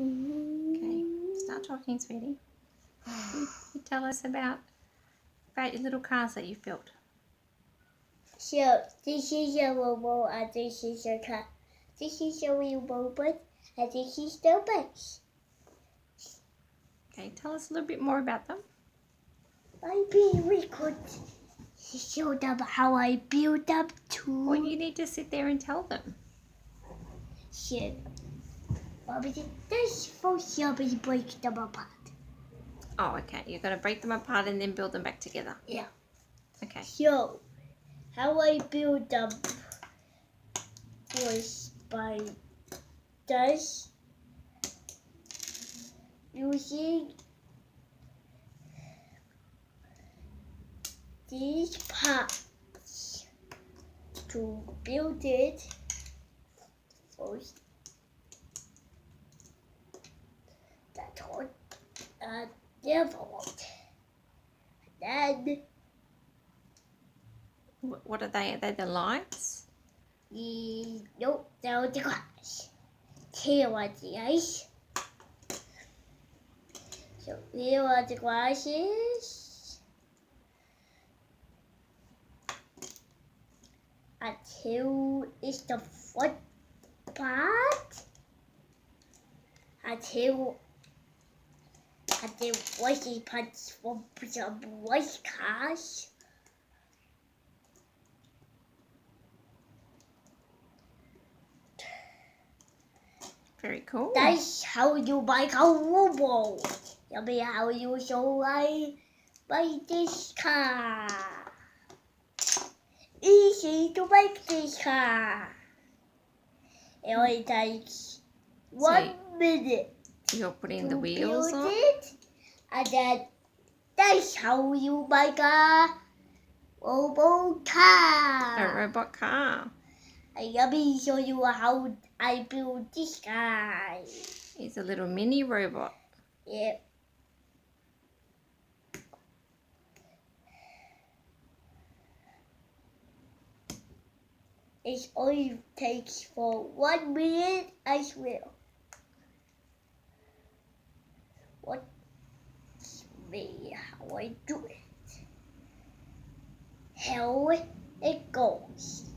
Okay, start talking, sweetie. You tell us about your little cars that you built. So this is a robot and this is a car. This is a real robot and this is the base. Okay, tell us a little bit more about them. Maybe we could show them how I built them too. Well, you need to sit there and tell them. So, this first job is break them apart. Oh, okay. You're going to break them apart and then build them back together. Yeah. Okay. So, how I built them was by this using these parts to build it first. That's what developed. Then What are they? Are they the lights? nope, they're the glass. Here are the ice. So here are the glasses. And here is the front part. And here the whitey parts from some white cars. Very cool. That's how you make a robot. I mean, how you show I make this car. Easy to make this car. It only takes 1 minute You're putting to the wheels build on. it, and then that's how you make a robot car. A robot car. And let me show you how I build this guy. It's a little mini robot. Yeah. It only takes for 1 minute as well. Watch me how I do it. How it goes.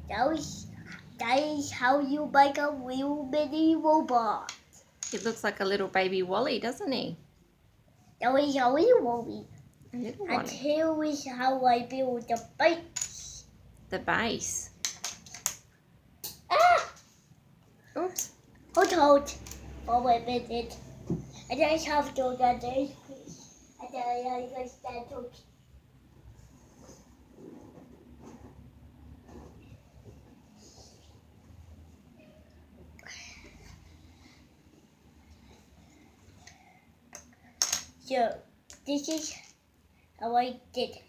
That is how you make a real mini robot. It looks like a little baby Wally, doesn't he? That is how you will be. A little And Wally. here is how I build the base. The base. Ah! Oops. Hold for a minute. I just have to get this piece. And then I just stand to. So, this is how I did it.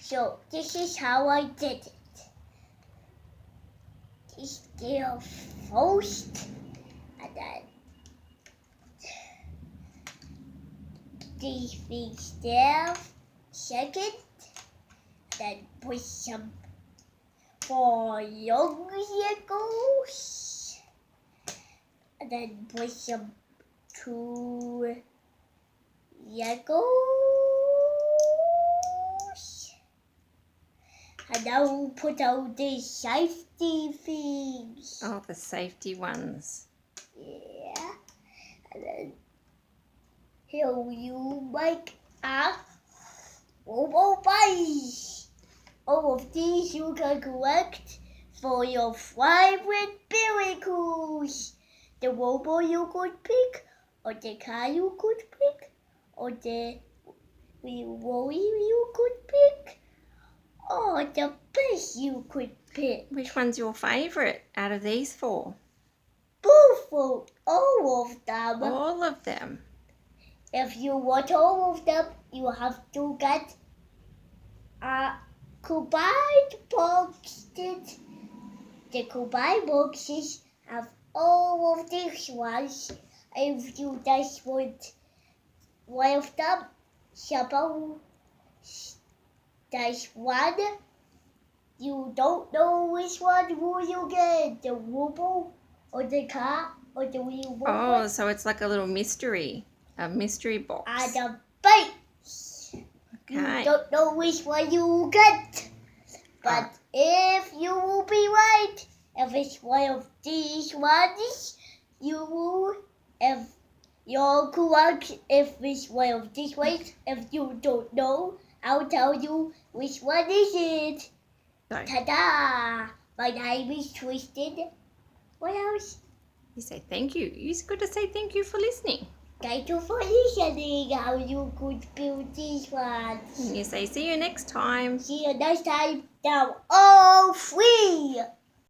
So, this is how I did it. This there first, and then these things there second, then put some for young vehicles, and then put some two vehicles, and now we'll put out the safety things. Oh, the safety ones. Yeah, and then here you make a robot base. All of these you can collect for your favorite vehicles. The robot you could pick, or the car you could pick, or the wheel you could pick, or the base you could pick. Which one's your favourite out of these four? Both of all of them. All of them. If you want all of them, you have to get a combined box. The combined boxes have all of these ones. If you just want one of them, suppose there's one you don't know which one will you get, the ruble or the car or the real Oh, so it's like a little mystery. A mystery box. and the base. You Okay. don't know which one you will get. But if you will be right, if it's one of these ones, you will. If you're correct, if it's one of these ones, if you don't know, I'll tell you which one is it. So, Ta-da! My name is Tristan. What else? you say thank you. It's good to say thank you for listening. Thank you for listening. How you could build these ones. And you say see you next time. See you next time. Now, all free.